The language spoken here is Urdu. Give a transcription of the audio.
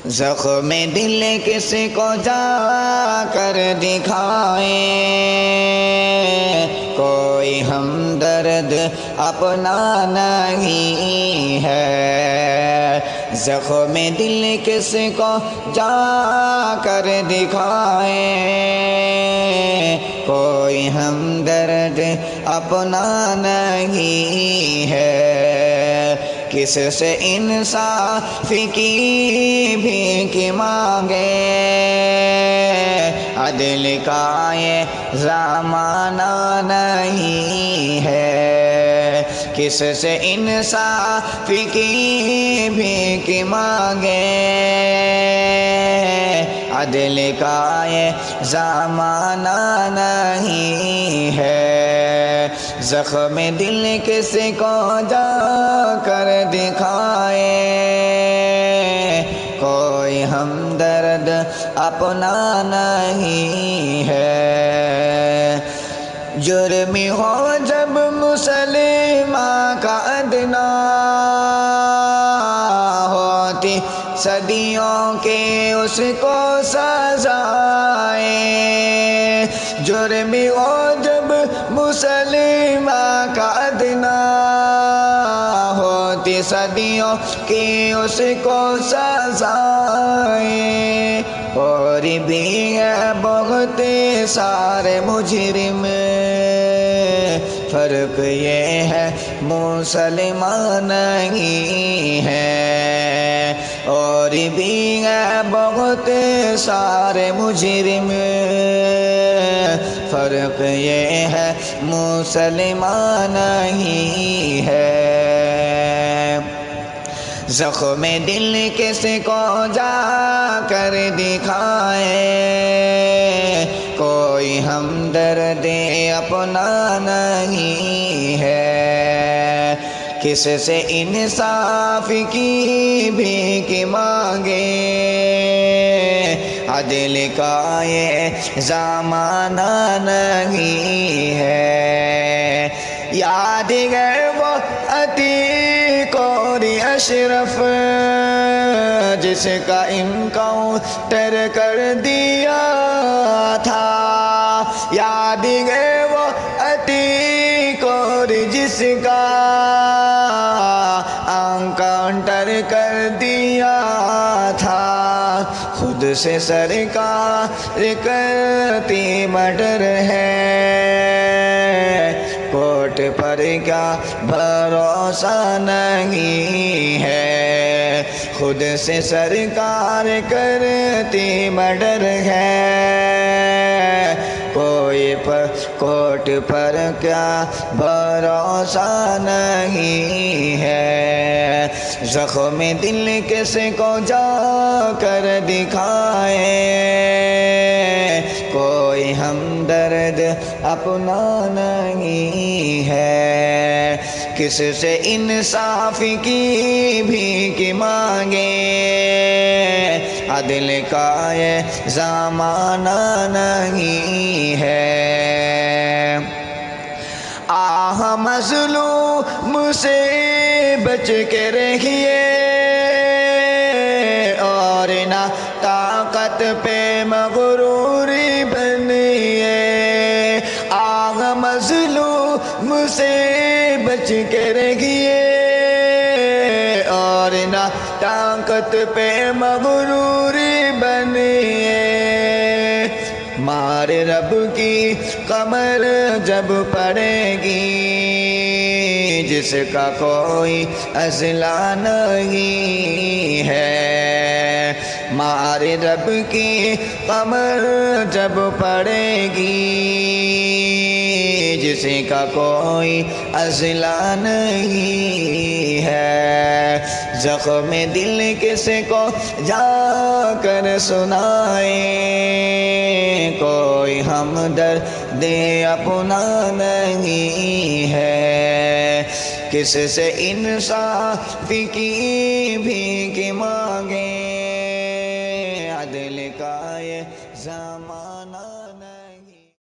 زخم دل کس کو جا کر دکھائیں، کوئی ہمدرد اپنا نہیں ہے۔ زخم دل کس کو جا کر دکھائیں، کوئی ہمدرد اپنا نہیں ہے۔ کس سے انصاف کی بھیک مانگے، عدل کا یہ زمانہ نہیں ہے۔ کس سے انصاف کی بھیک مانگے، عدل کا یہ زمانہ نہیں ہے۔ زخم دل کس کو جا کر دکھائیں، کوئی ہمدرد اپنا نہیں ہے۔ جرم ہو جب مسلمان کا ادنا، ہوتی صدیوں کے اس کو سزائیں۔ جرم ہو جب مسلمان کا ادنا، ہوتی صدیوں کی اس کو سزائیں۔ اور بھی ہے بہت سارے مجرم، فرق یہ ہے مسلمان نہیں ہے۔ اور بھی ہے بہت سارے مجرم، فرق یہ ہے مسلمان نہیں ہے۔ زخم دل کس کو جا کر دکھائیں، کوئی ہمدرد اپنا نہیں ہے۔ کس سے انصاف کی بھیک مانگے، عدل کا یہ زمانہ نہیں ہے۔ یادگر وہ عتیق اور اشرف، جس کا انکاؤنٹر کر دیا تھا۔ یادگر وہ عتیق اور جس کا انکاؤنٹر کر دیا تھا، خود سے سرکار کرتی مرڈر ہے۔ کورٹ پر کیا بھروسہ نہیں ہے، خود سے سرکار کرتی مرڈر ہے۔ کوئی کورٹ پر کیا بھروسہ نہیں ہے۔ زخم دل کس کو جا کر دکھائیں، کوئی ہمدرد اپنا نہیں ہے۔ کس سے انصاف کی بھیک مانگے، عدل کا یہ زمانہ نہیں ہے۔ آہ مظلوم سے بچ کے رہیے، اور نہ طاقت پہ مغروری بنیے۔ آہ مظلوم سے بچ کے رہیے، اور نہ طاقت پہ مغروری بنیے۔ مار رب کی کمر جب پڑے گی، جس کا کوئی اصلہ نہیں ہے۔ مار رب کی کمر جب پڑے گی، جس کا کوئی اصلہ نہیں ہے۔ زخم دل کس کو جا کر سنائیں، کوئی ہمدرد اپنا نہیں ہے۔ کس سے انصاف کی بھیک مانگیں،